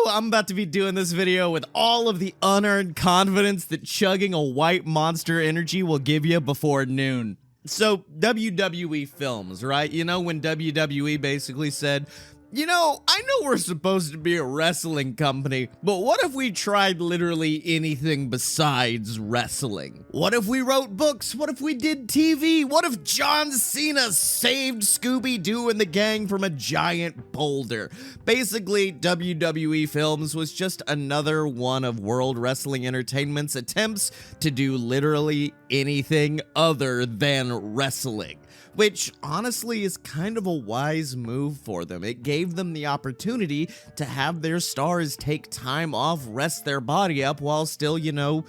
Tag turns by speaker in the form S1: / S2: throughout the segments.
S1: I'm about to be doing this video with all of the unearned confidence that chugging a white Monster energy will give you before noon. So, WWE Films, right? You know, when WWE basically said, you know, I know we're supposed to be a wrestling company, but what if we tried literally anything besides wrestling? What if we wrote books? What if we did TV? What if John Cena saved Scooby-Doo and the gang from a giant boulder? Basically, WWE Films was just another one of World Wrestling Entertainment's attempts to do literally anything other than wrestling. Which honestly is kind of a wise move for them. It gave them the opportunity to have their stars take time off, rest their body up, while still, you know,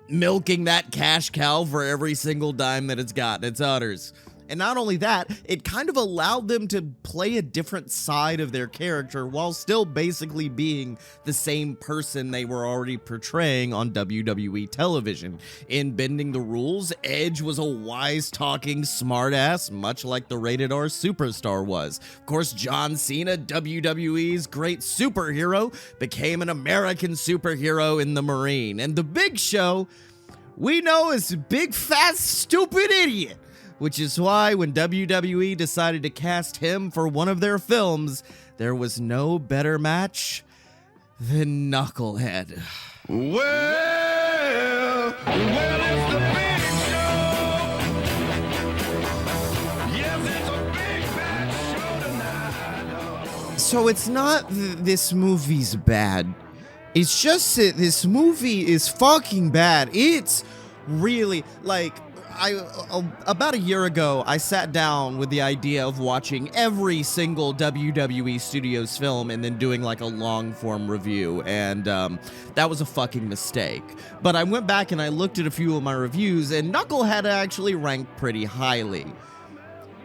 S1: milking that cash cow for every single dime that it's got in its udders. And not only that, it kind of allowed them to play a different side of their character while still basically being the same person they were already portraying on WWE television. In bending the rules, Edge was a wise-talking smartass, much like the rated R superstar was. Of course, John Cena, WWE's great superhero, became an American superhero in the Marine. And the Big Show, we know is a big, fat, stupid idiot. Which is why when WWE decided to cast him for one of their films, there was no better match than Knucklehead.
S2: Well, it's the Big Show. Yes, it's a big bad show tonight.
S1: So it's not this movie's bad. It's just that this movie is fucking bad. It's really, like... about a year ago, I sat down with the idea of watching every single WWE Studios film and then doing like a long-form review, and that was a fucking mistake. But I went back and I looked at a few of my reviews, and Knucklehead actually ranked pretty highly.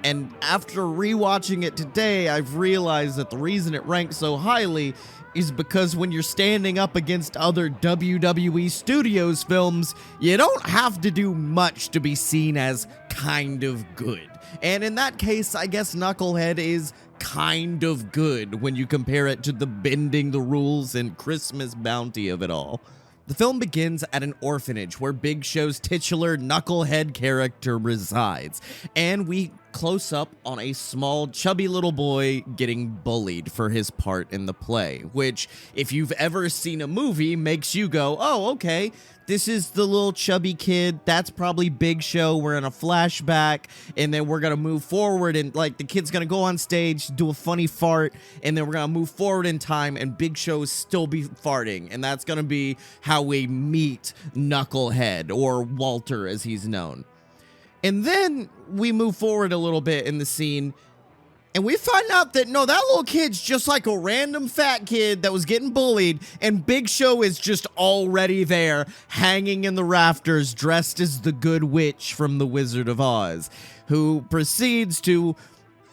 S1: And after rewatching it today, I've realized that the reason it ranked so highly is because when you're standing up against other WWE Studios films, you don't have to do much to be seen as kind of good. And in that case, I guess Knucklehead is kind of good when you compare it to the bending the rules and Christmas bounty of it all. The film begins at an orphanage where Big Show's titular Knucklehead character resides, and we close up on a small, chubby little boy getting bullied for his part in the play, which, if you've ever seen a movie, makes you go, oh, okay, this is the little chubby kid, that's probably Big Show, we're in a flashback, and then we're gonna move forward, and like, the kid's gonna go on stage, do a funny fart, and then we're gonna move forward in time, and Big Show is still be farting, and that's gonna be how we meet Knucklehead, or Walter as he's known. And then we move forward a little bit in the scene, and we find out that, no, that little kid's just like a random fat kid that was getting bullied, and Big Show is just already there, hanging in the rafters, dressed as the Good Witch from The Wizard of Oz, who proceeds to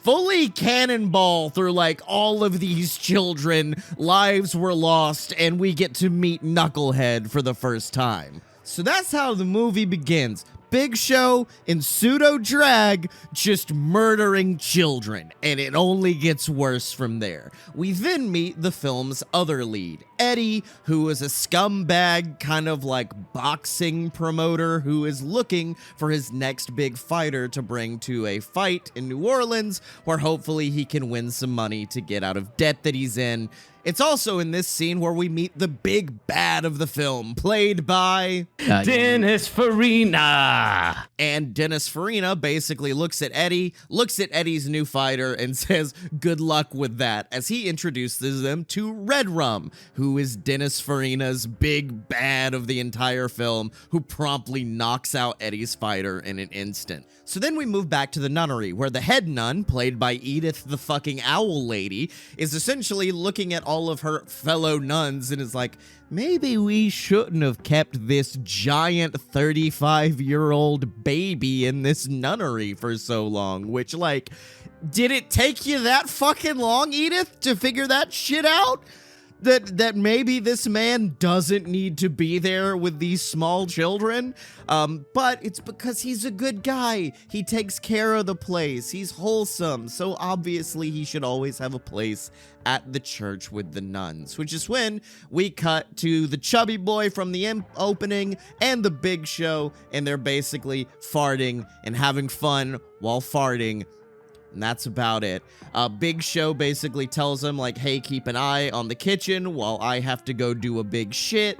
S1: fully cannonball through, like, all of these children. Lives were lost, and we get to meet Knucklehead for the first time. So that's how the movie begins. Big Show in pseudo-drag just murdering children, and it only gets worse from there. We then meet the film's other lead, Eddie, who is a scumbag kind of like boxing promoter who is looking for his next big fighter to bring to a fight in New Orleans, where hopefully he can win some money to get out of debt that he's in. It's also in this scene where we meet the big bad of the film, played by
S3: Dennis Farina.
S1: And Dennis Farina basically looks at Eddie's new fighter, and says, good luck with that, as he introduces them to Red Rum, who is Dennis Farina's big bad of the entire film, who promptly knocks out Eddie's fighter in an instant. So then we move back to the nunnery, where the head nun, played by Edith the fucking Owl Lady, is essentially looking at all of her fellow nuns and is like, maybe we shouldn't have kept this giant 35-year-old baby in this nunnery for so long. Which, like, did it take you that fucking long, Edith, to figure that shit out? that maybe this man doesn't need to be there with these small children, but it's because he's a good guy. He takes care of the place. He's wholesome, so obviously he should always have a place at the church with the nuns, which is when we cut to the chubby boy from the opening and the Big Show, and they're basically farting and having fun while farting. And that's about it. Big Show basically tells him, like, hey, keep an eye on the kitchen while I have to go do a big shit,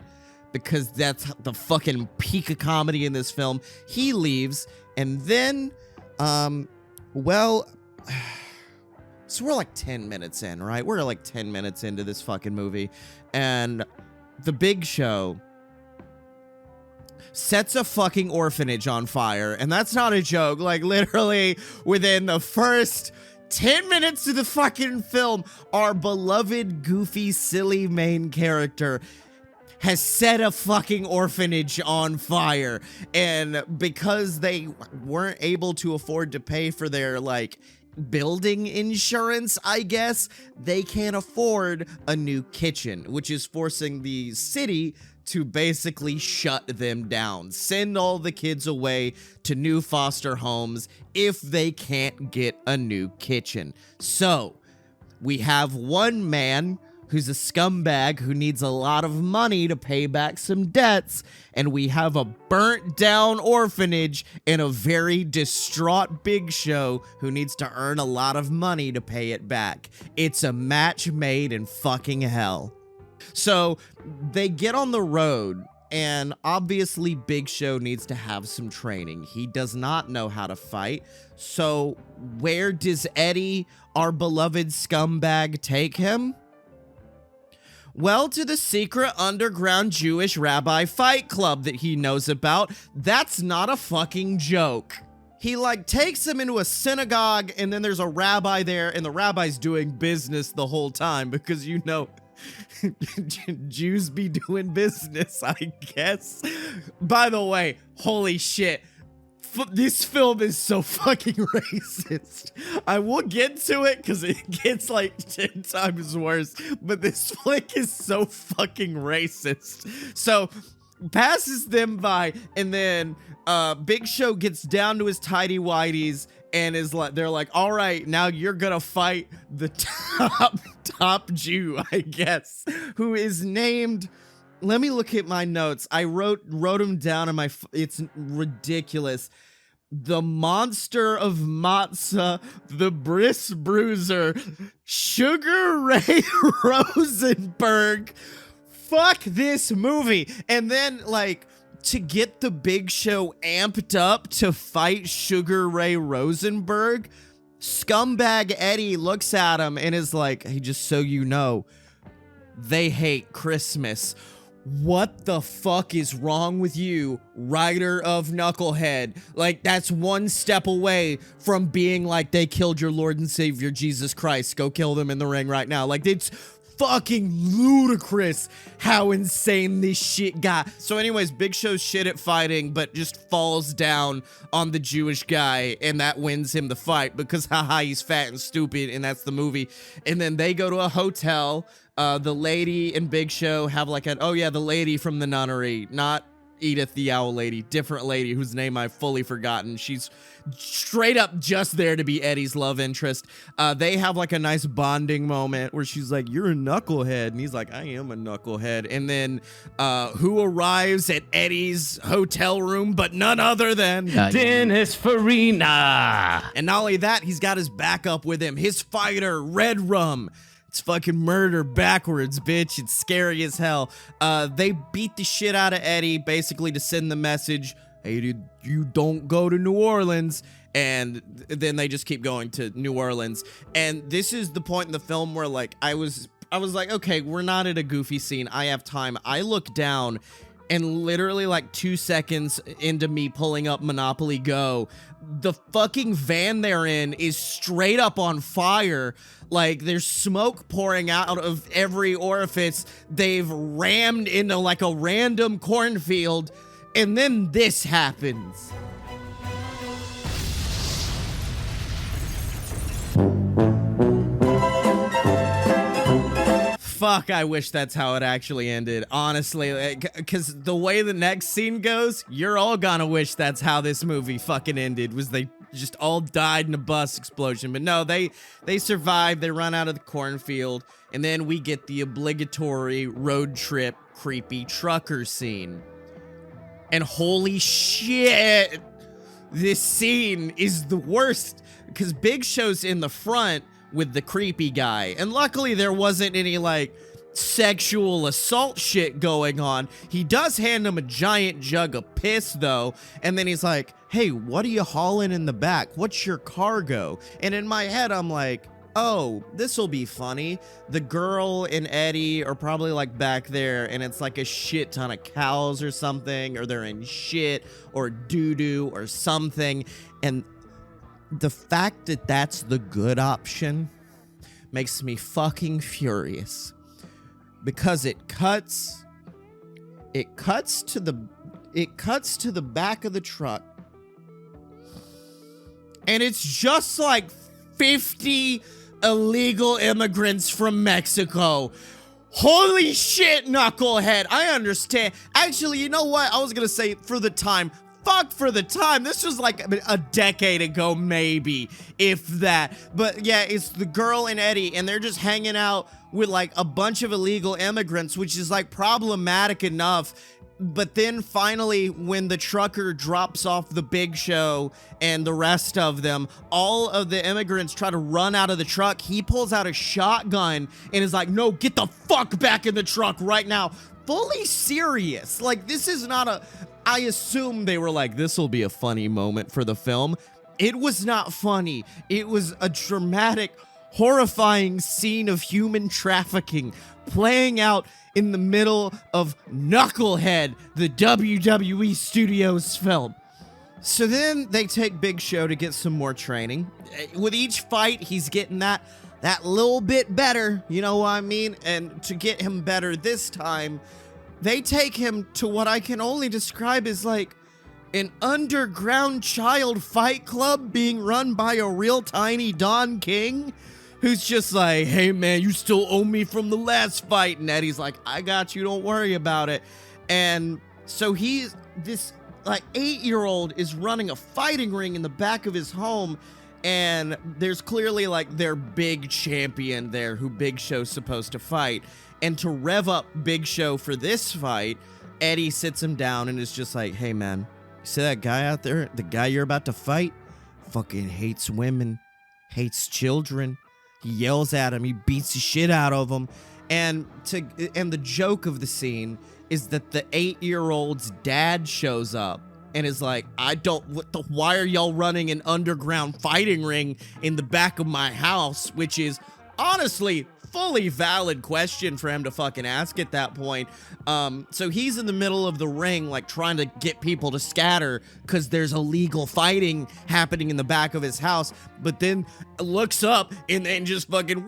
S1: because that's the fucking peak of comedy in this film. He leaves, and then, well, so we're like 10 minutes in, right? We're like 10 minutes into this fucking movie, and the Big Show sets a fucking orphanage on fire, and that's not a joke. Like, literally, within the first 10 minutes of the fucking film, our beloved, goofy, silly main character has set a fucking orphanage on fire, and because they weren't able to afford to pay for their, like, building insurance, I guess, they can't afford a new kitchen, which is forcing the city to basically shut them down, send all the kids away to new foster homes if they can't get a new kitchen. So, we have one man who's a scumbag who needs a lot of money to pay back some debts, and we have a burnt down orphanage and a very distraught Big Show who needs to earn a lot of money to pay it back. It's a match made in fucking hell. So they get on the road, and obviously Big Show needs to have some training. He does not know how to fight. So where does Eddie, our beloved scumbag, take him? Well, to the secret underground Jewish rabbi fight club that he knows about. That's not a fucking joke. He, like, takes him into a synagogue, and then there's a rabbi there, and the rabbi's doing business the whole time because, you know, Jews be doing business, I guess. By the way, holy shit. This film is so fucking racist. I will get to it because it gets like 10 times worse, but this flick is so fucking racist. So, passes them by, and then Big Show gets down to his tidy whities and is like, they're like, all right, now you're gonna fight the top Jew, I guess, who is named, let me look at my notes. I wrote him down in my, it's ridiculous. The Monster of Matzah, the Bris Bruiser, Sugar Ray Rosenberg. Fuck this movie. And then, like, to get the Big Show amped up to fight Sugar Ray Rosenberg, scumbag Eddie looks at him and is like, hey, just so you know, they hate Christmas. What the fuck is wrong with you, writer of Knucklehead? Like, that's one step away from being like, they killed your Lord and Savior, Jesus Christ. Go kill them in the ring right now. Like, it's fucking ludicrous how insane this shit got. So anyways, Big Show's shit at fighting, but just falls down on the Jewish guy, and that wins him the fight because haha, he's fat and stupid, and that's the movie. And then they go to a hotel. The lady and Big Show have like an, oh yeah, the lady from the nunnery, not Edith the Owl Lady, different lady whose name I've fully forgotten. She's straight up just there to be Eddie's love interest. They have like a nice bonding moment where she's like, you're a knucklehead, and he's like, I am a knucklehead. And then who arrives at Eddie's hotel room but none other than
S3: Dennis Farina.
S1: And not only that, he's got his backup with him, his fighter Red Rum. It's fucking murder backwards, bitch. It's scary as hell. They beat the shit out of Eddie, basically to send the message, hey, dude, you don't go to New Orleans. And then they just keep going to New Orleans. And this is the point in the film where, like, I was like, okay, we're not at a goofy scene. I have time. I look down, and literally like 2 seconds into me pulling up Monopoly Go, the fucking van they're in is straight up on fire. Like, there's smoke pouring out of every orifice. They've rammed into like a random cornfield, and then this happens. fuck, I wish that's how it actually ended, honestly, because the way the next scene goes, you're all gonna wish that's how this movie fucking ended, was they just all died in a bus explosion. But no, they survive, they run out of the cornfield, and then we get the obligatory road trip creepy trucker scene. And holy shit, this scene is the worst, because Big Show's in the front with the creepy guy, and luckily there wasn't any like sexual assault shit going on. He does hand him a giant jug of piss though, and then he's like, hey, what are you hauling in the back? What's your cargo? And in my head I'm like, oh, this'll be funny. The girl and Eddie are probably like back there, and it's like a shit ton of cows or something, or they're in shit or doo-doo or something. And the fact that that's the good option makes me fucking furious, because it cuts to the back of the truck, and it's just like 50 illegal immigrants from Mexico. Holy shit, Knucklehead. I understand. Actually, you know what? I was gonna say for the time. Fuck for the time. This was like a decade ago, maybe, if that. But yeah, it's the girl and Eddie, and they're just hanging out with like a bunch of illegal immigrants, which is like problematic enough. But then finally, when the trucker drops off the Big Show and the rest of them, all of the immigrants try to run out of the truck. He pulls out a shotgun and is like, no, get the fuck back in the truck right now. Fully serious. Like, this is not a... I assume they were like, this will be a funny moment for the film. It was not funny. It was a dramatic, horrifying scene of human trafficking playing out in the middle of Knucklehead, the WWE Studios film. So then they take Big Show to get some more training. With each fight, he's getting that little bit better, you know what I mean? And to get him better this time, they take him to what I can only describe as like an underground child fight club being run by a real tiny Don King, who's just like, hey man, you still owe me from the last fight. And Eddie's like, I got you, don't worry about it. And so he's, this like 8-year-old is running a fighting ring in the back of his home, and there's clearly like their big champion there who Big Show's supposed to fight. And to rev up Big Show for this fight, Eddie sits him down and is just like, hey man, you see that guy out there? The guy you're about to fight fucking hates women, hates children. He yells at him, he beats the shit out of him. And the joke of the scene is that the 8-year-old's dad shows up and is like, why are y'all running an underground fighting ring in the back of my house? Which is honestly fully valid question for him to fucking ask at that point. So he's in the middle of the ring, like trying to get people to scatter because there's illegal fighting happening in the back of his house. But then looks up and then just fucking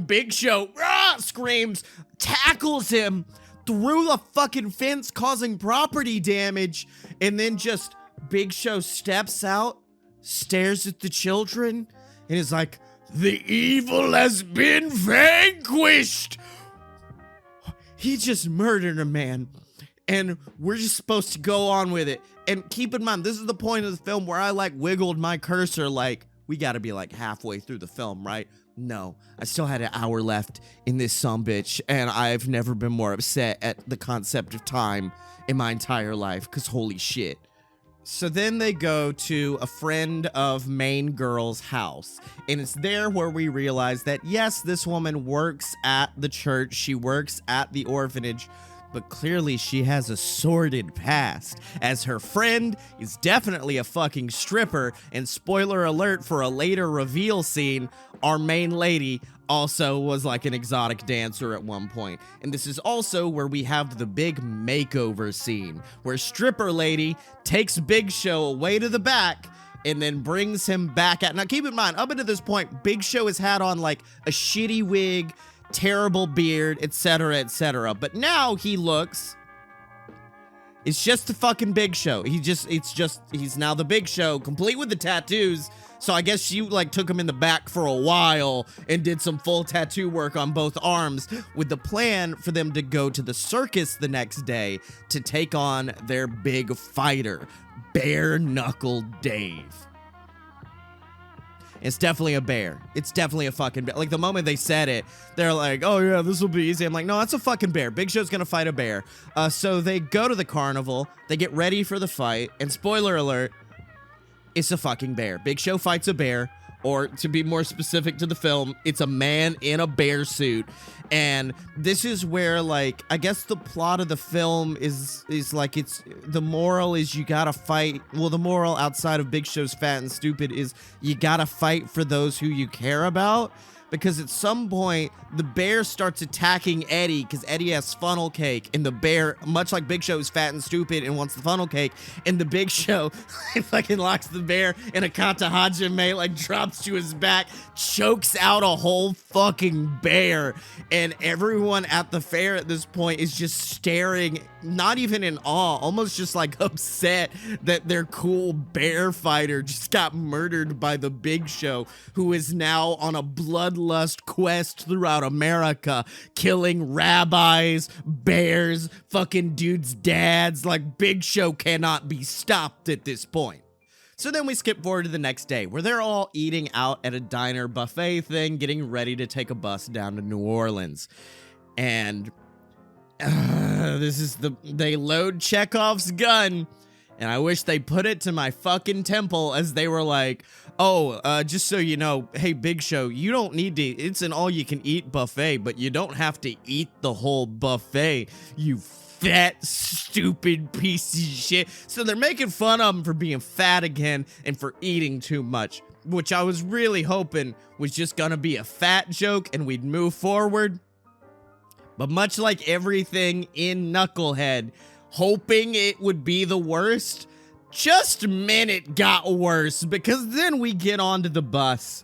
S1: Big Show screams, tackles him through the fucking fence, causing property damage. And then just Big Show steps out, stares at the children, and is like, the evil has been vanquished. He just murdered a man, and we're just supposed to go on with it. And keep in mind, this is the point of the film where I like wiggled my cursor like, we gotta be like halfway through the film, right? No, I still had an hour left in this sumbitch, and I've never been more upset at the concept of time in my entire life, because holy shit. So then they go to a friend of main girl's house, and it's there where we realize that yes, this woman works at the church, she works at the orphanage, but clearly she has a sordid past, as her friend is definitely a fucking stripper, and spoiler alert for a later reveal scene, our main lady also was like an exotic dancer at one point. And this is also where we have the big makeover scene, where stripper lady takes Big Show away to the back and then brings him back out. Now keep in mind, up until this point, Big Show has had on like a shitty wig, terrible beard, etc., etc. But now he looks It's just the fucking Big Show. He's now the Big Show, complete with the tattoos. So I guess she like took him in the back for a while and did some full tattoo work on both arms with the plan for them to go to the circus the next day to take on their big fighter, Bare Knuckle Dave. It's definitely a bear. It's definitely a fucking bear. Like, the moment they said it, they're like, oh, yeah, this will be easy. I'm like, no, that's a fucking bear. Big Show's gonna fight a bear. So they go to the carnival. They get ready for the fight. And spoiler alert, it's a fucking bear. Big Show fights a bear. Or, to be more specific to the film, it's a man in a bear suit. And this is where, like, I guess the plot of the film is like, the moral is you gotta fight. Well, the moral outside of Big Show's fat and stupid is you gotta fight for those who you care about. Because at some point, the bear starts attacking Eddie because Eddie has funnel cake. And the bear, much like Big Show, is fat and stupid and wants the funnel cake. And the Big Show fucking locks the bear in a kata hajime, like drops to his back, chokes out a whole fucking bear. And everyone at the fair at this point is just staring, not even in awe, almost just like upset that their cool bear fighter just got murdered by the Big Show, who is now on a bloodlust quest throughout America, killing rabbis, bears, fucking dudes' dads. Like, Big Show cannot be stopped at this point. So then we skip forward to the next day, where they're all eating out at a diner buffet thing, getting ready to take a bus down to New Orleans. And they load Chekhov's gun, and I wish they put it to my fucking temple as they were like, oh, just so you know, hey, Big Show, you don't need to, it's an all-you-can-eat buffet, but you don't have to eat the whole buffet, you fat, stupid piece of shit. So they're making fun of him for being fat again and for eating too much, which I was really hoping was just gonna be a fat joke and we'd move forward. But much like everything in Knucklehead, hoping it would be the worst, just a minute got worse, because then we get onto the bus.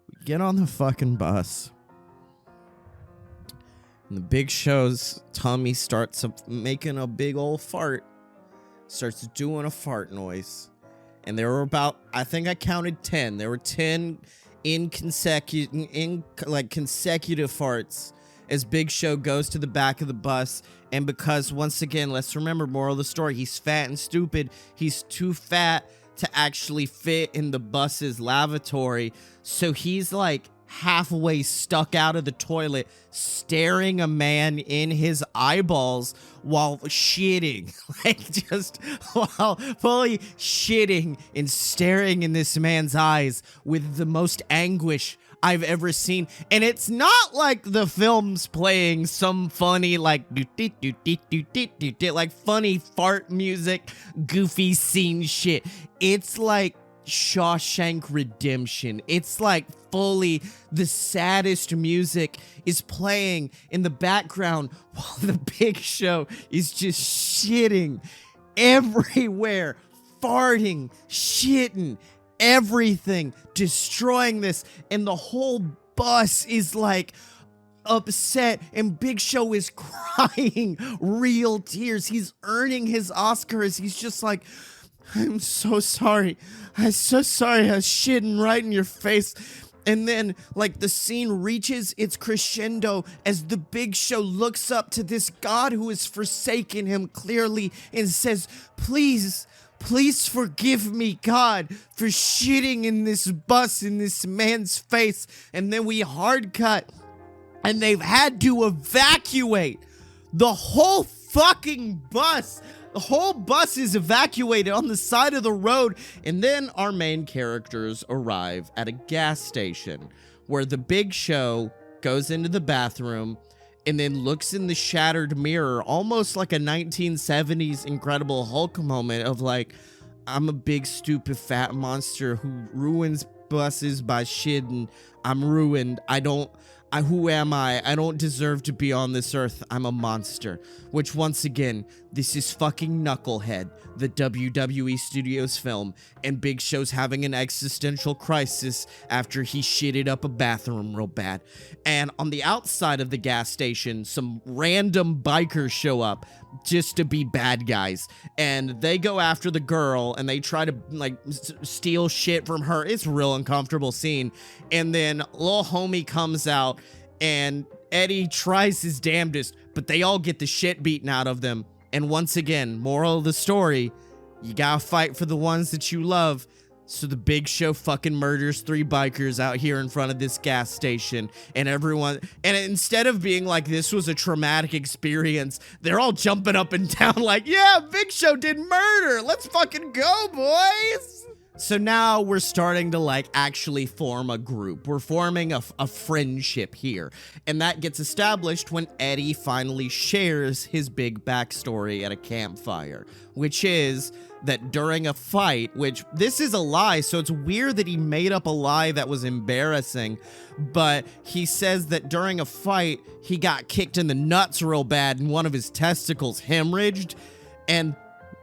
S1: We get on the fucking bus. And the Big Show's tummy starts making a big old fart. Starts doing a fart noise. And there were about, I think I counted 10. There were 10 consecutive farts as Big Show goes to the back of the bus. And because, once again, let's remember, moral of the story, he's fat and stupid. He's too fat to actually fit in the bus's lavatory. So he's like halfway stuck out of the toilet, staring a man in his eyeballs while shitting. Like, just while fully shitting and staring in this man's eyes with the most anguish I've ever seen. And it's not like the film's playing some funny, like, like funny fart music, goofy scene shit. It's like Shawshank Redemption. It's like fully the saddest music is playing in the background while the Big Show is just shitting everywhere, farting, shitting, everything, destroying this, and the whole bus is like upset, and Big Show is crying real tears. He's earning his Oscars. He's just like, I'm so sorry. I'm so sorry I was shitting right in your face. And then, like, the scene reaches its crescendo as the Big Show looks up to this God who has forsaken him clearly and says, please forgive me, God, for shitting in this bus in this man's face. And then we hard cut, and they've had to evacuate the whole fucking bus. The whole bus is evacuated on the side of the road, and then our main characters arrive at a gas station where the Big Show goes into the bathroom and then looks in the shattered mirror, almost like a 1970s Incredible Hulk moment of like, I'm a big, stupid, fat monster who ruins buses by shitting. I'm ruined. I don't Who am I? I don't deserve to be on this earth. I'm a monster. Which, once again, this is fucking Knucklehead, the WWE Studios film, and Big Show's having an existential crisis after he shitted up a bathroom real bad. And on the outside of the gas station, some random bikers show up just to be bad guys. And they go after the girl, and they try to, like, steal shit from her. It's a real uncomfortable scene. And then little homie comes out, and Eddie tries his damnedest, but they all get the shit beaten out of them. And once again, moral of the story, you gotta fight for the ones that you love. So the Big Show fucking murders 3 bikers out here in front of this gas station, and everyone, and instead of being like, this was a traumatic experience, they're all jumping up and down like, yeah, Big Show did murder. Let's fucking go, boys. So now we're starting to, like, actually form a group. We're forming a friendship here. And that gets established when Eddie finally shares his big backstory at a campfire, which is that during a fight, which this is a lie, so it's weird that he made up a lie that was embarrassing, but he says that during a fight, he got kicked in the nuts real bad and one of his testicles hemorrhaged, and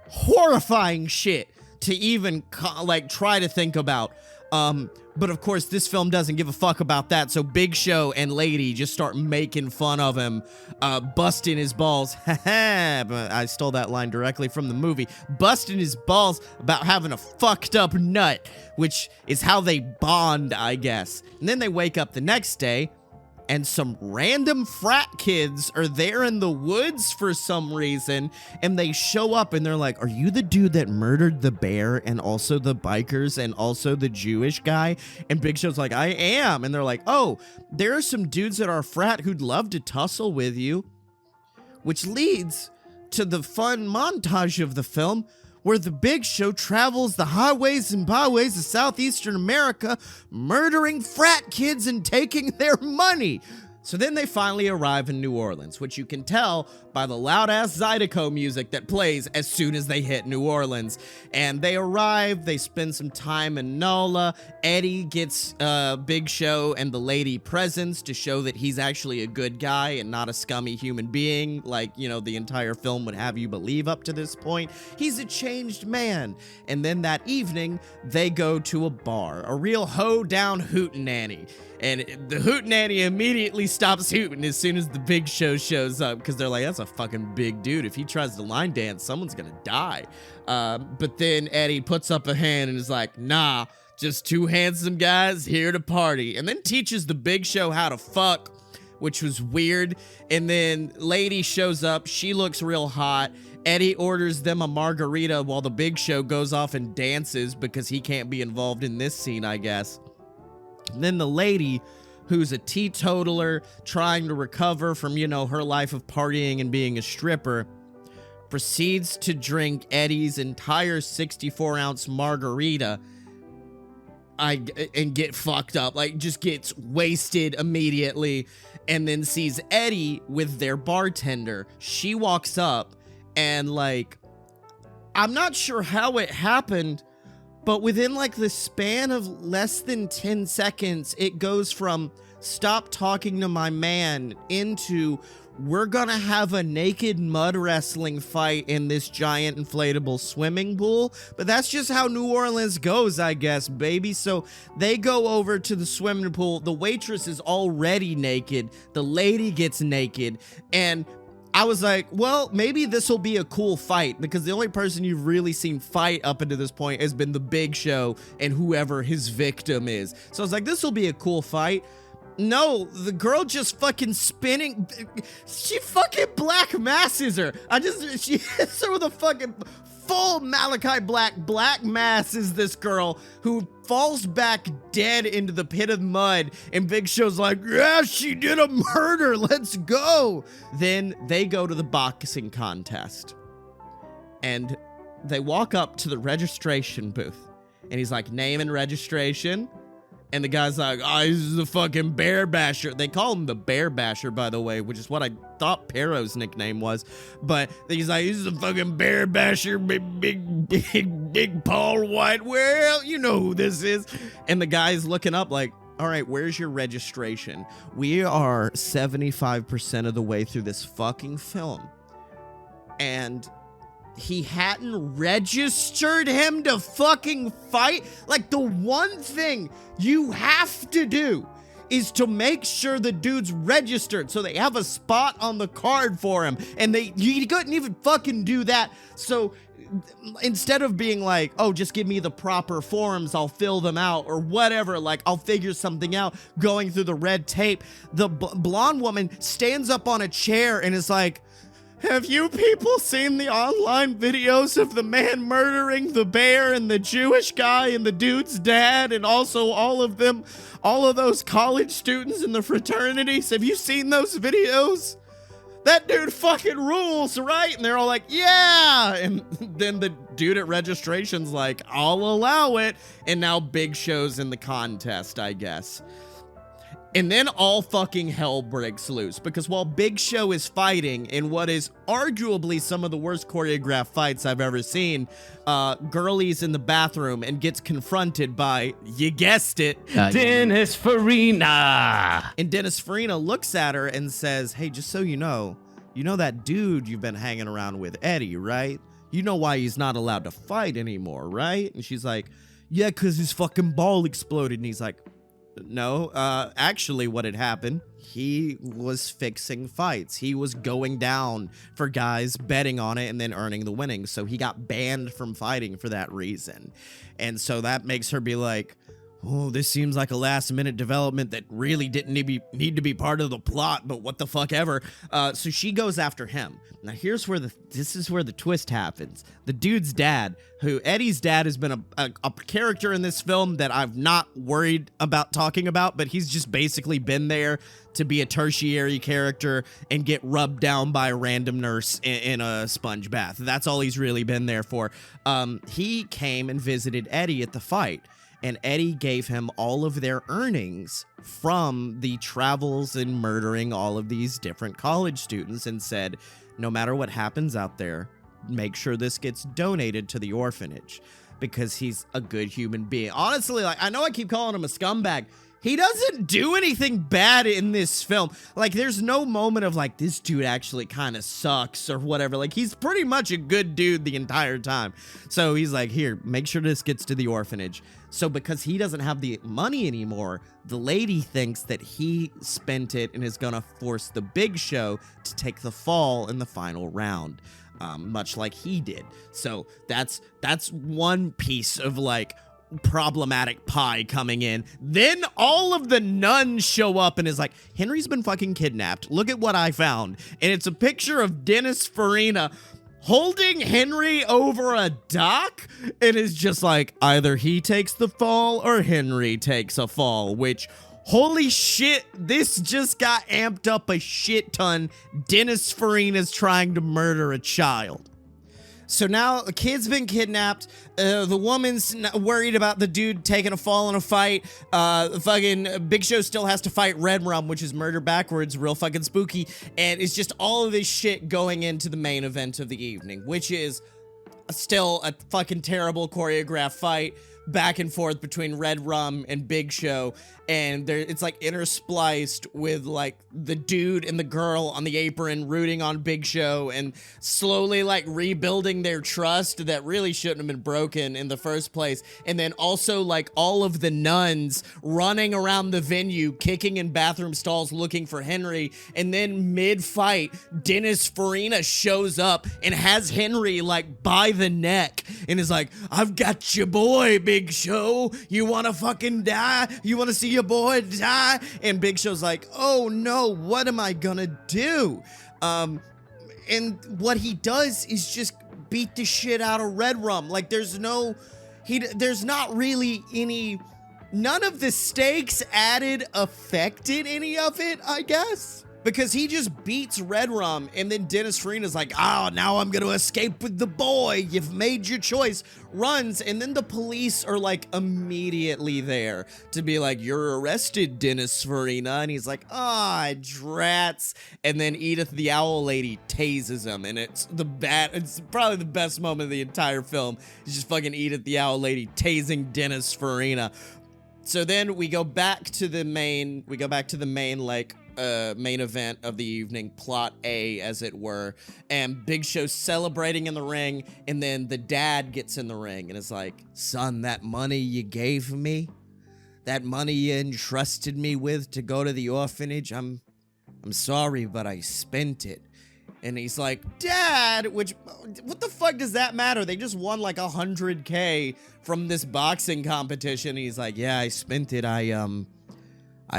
S1: horrifying shit to even, like, try to think about. But of course, this film doesn't give a fuck about that, so Big Show and Lady just start making fun of him, busting his balls. But I stole that line directly from the movie. Busting his balls about having a fucked up nut, which is how they bond, I guess. And then they wake up the next day, and some random frat kids are there in the woods for some reason, and they show up and they're like, are you the dude that murdered the bear and also the bikers and also the Jewish guy? And Big Show's like, I am. And they're like, oh, there are some dudes at our frat who'd love to tussle with you. Which leads to the fun montage of the film where the Big Show travels the highways and byways of southeastern America, murdering frat kids and taking their money. So then they finally arrive in New Orleans, which you can tell by the loud-ass Zydeco music that plays as soon as they hit New Orleans. And they arrive, they spend some time in NOLA. Eddie gets Big Show and the lady presents to show that he's actually a good guy and not a scummy human being, like, you know, the entire film would have you believe up to this point. He's a changed man. And then that evening, they go to a bar, a real hoedown hootenanny. And the hootenanny immediately stops hooting as soon as the Big Show shows up, because they're like, that's a fucking big dude. If he tries to line dance, someone's gonna die. But then Eddie puts up a hand and is like, nah, just 2 handsome guys here to party. And then teaches the Big Show how to fuck, which was weird. And then Lady shows up. She looks real hot. Eddie orders them a margarita while the Big Show goes off and dances because he can't be involved in this scene, I guess. And then the lady, who's a teetotaler trying to recover from, you know, her life of partying and being a stripper, proceeds to drink Eddie's entire 64-ounce margarita and get fucked up. Like, just gets wasted immediately, and then sees Eddie with their bartender. She walks up and, like, I'm not sure how it happened, but within, like, the span of less than 10 seconds, it goes from stop talking to my man into we're gonna have a naked mud wrestling fight in this giant inflatable swimming pool. But that's just how New Orleans goes, I guess, baby. So they go over to the swimming pool. The waitress is already naked. The lady gets naked. And I was like, well, maybe this will be a cool fight, because the only person you've really seen fight up until this point has been the Big Show and whoever his victim is. So I was like, this will be a cool fight. No, the girl just fucking spinning. She fucking black masses her. She hits her with a fucking full Malachi black masses this girl, who falls back dead into the pit of mud. And Big Show's like, yeah, she did a murder. Let's go. Then they go to the boxing contest. And they walk up to the registration booth. And he's like, name and registration. And the guy's like, oh, this is the fucking Bear Basher. They call him the Bear Basher, by the way, which is what I thought Perro's nickname was. But he's like, this is the fucking Bear Basher, big Paul White. Well, you know who this is. And the guy's looking up like, all right, where's your registration? We are 75% of the way through this fucking film. And he hadn't registered him to fucking fight? Like, the one thing you have to do is to make sure the dude's registered so they have a spot on the card for him. And you couldn't even fucking do that. So instead of being like, oh, just give me the proper forms, I'll fill them out or whatever, like I'll figure something out, going through the red tape, the blonde woman stands up on a chair and is like, have you people seen the online videos of the man murdering the bear and the Jewish guy and the dude's dad and also all of those college students in the fraternities? Have you seen those videos? That dude fucking rules, right? And they're all like, yeah. And then the dude at registration's like, I'll allow it. And now Big Show's in the contest, I guess. And then all fucking hell breaks loose, because while Big Show is fighting in what is arguably some of the worst choreographed fights I've ever seen, Girlie's in the bathroom and gets confronted by, you guessed it,
S3: Dennis Farina.
S1: And Dennis Farina looks at her and says, hey, just so you know that dude you've been hanging around with, Eddie, right? You know why he's not allowed to fight anymore, right? And she's like, yeah, because his fucking ball exploded. And he's like, no, actually what had happened, he was fixing fights. He was going down for guys, betting on it, and then earning the winnings. So he got banned from fighting for that reason. And so that makes her be like, oh, this seems like a last-minute development that really didn't need to be part of the plot, but what the fuck ever. So she goes after him. Now, this is where the twist happens. The dude's dad, Eddie's dad has been a character in this film that I've not worried about talking about, but he's just basically been there to be a tertiary character and get rubbed down by a random nurse in a sponge bath. That's all he's really been there for. He came and visited Eddie at the fight. And Eddie gave him all of their earnings from the travels and murdering all of these different college students and said, no matter what happens out there, make sure this gets donated to the orphanage, because he's a good human being. Honestly, like, I know I keep calling him a scumbag. He doesn't do anything bad in this film. Like, there's no moment of like, this dude actually kind of sucks or whatever. Like, he's pretty much a good dude the entire time. So he's like, here, make sure this gets to the orphanage. So because he doesn't have the money anymore, the lady thinks that he spent it and is gonna force the Big Show to take the fall in the final round, much like he did. So that's one piece of like problematic pie coming in. Then all of the nuns show up and is like, Henry's been fucking kidnapped. Look at what I found. And it's a picture of Dennis Farina holding Henry over a dock, and is just like, either he takes the fall or Henry takes a fall, which, holy shit, this just got amped up a shit ton. Dennis Farina's trying to murder a child. So now the kid's been kidnapped. The woman's worried about the dude taking a fall in a fight. Fucking Big Show still has to fight Red Rum, which is murder backwards, real fucking spooky. And it's just all of this shit going into the main event of the evening, which is still a fucking terrible choreographed fight back and forth between Red Rum and Big Show, and it's like interspliced with like the dude and the girl on the apron rooting on Big Show and slowly like rebuilding their trust that really shouldn't have been broken in the first place. And then also like all of the nuns running around the venue, kicking in bathroom stalls looking for Henry. And then mid-fight, Dennis Farina shows up and has Henry like by the neck and is like, I've got your boy, Big Show. You wanna fucking die? You wanna see your boy die? And Big Show's like, oh no, what am I gonna do? And what he does is just beat the shit out of Red Rum. Like, there's not really any, none of the stakes added affected any of it, I guess. Because he just beats Red Rum, and then Dennis Farina's like, oh, now I'm gonna escape with the boy. You've made your choice. Runs, and then the police are like immediately there to be like, you're arrested, Dennis Farina. And he's like, ah, drats. And then Edith the Owl Lady tases him, and it's probably the best moment of the entire film. It's just fucking Edith the Owl Lady tasing Dennis Farina. So then we go back to the main, like, main event of the evening, plot A, as it were, and Big Show's celebrating in the ring, and then the dad gets in the ring and is like, son, that money you gave me, that money you entrusted me with to go to the orphanage, I'm sorry, but I spent it. And he's like, Dad, what the fuck does that matter? They just won like $100K from this boxing competition. And he's like, yeah, I spent it. I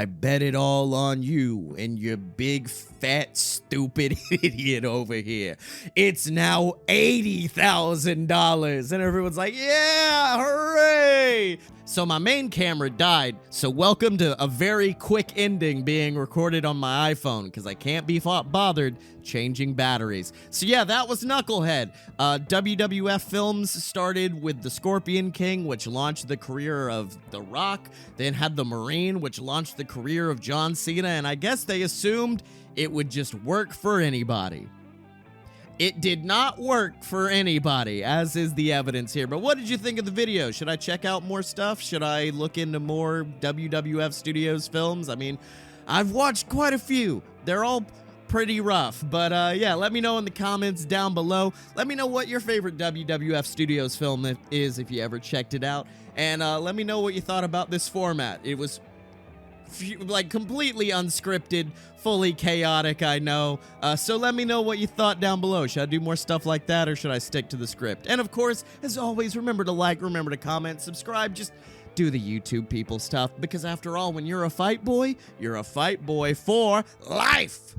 S1: bet it all on you and your big, fat, stupid idiot over here. It's now $80,000. And everyone's like, yeah, hooray. So my main camera died. So welcome to a very quick ending being recorded on my iPhone because I can't be bothered changing batteries. So yeah, that was Knucklehead. WWF Films started with The Scorpion King, which launched the career of The Rock, then had The Marine, which launched the career of John Cena, and I guess they assumed it would just work for anybody. It did not work for anybody, as is the evidence here. But what did you think of the video? Should I check out more stuff? Should I look into more WWF Studios films? I mean, I've watched quite a few. They're all pretty rough. But yeah, let me know in the comments down below. Let me know what your favorite WWF Studios film is if you ever checked it out. And let me know what you thought about this format. It was like completely unscripted, fully chaotic, I know. So let me know what you thought down below. Should I do more stuff like that or should I stick to the script? And of course, as always, remember to like, remember to comment, subscribe, just do the YouTube people stuff because after all, when you're a fight boy, you're a fight boy for life.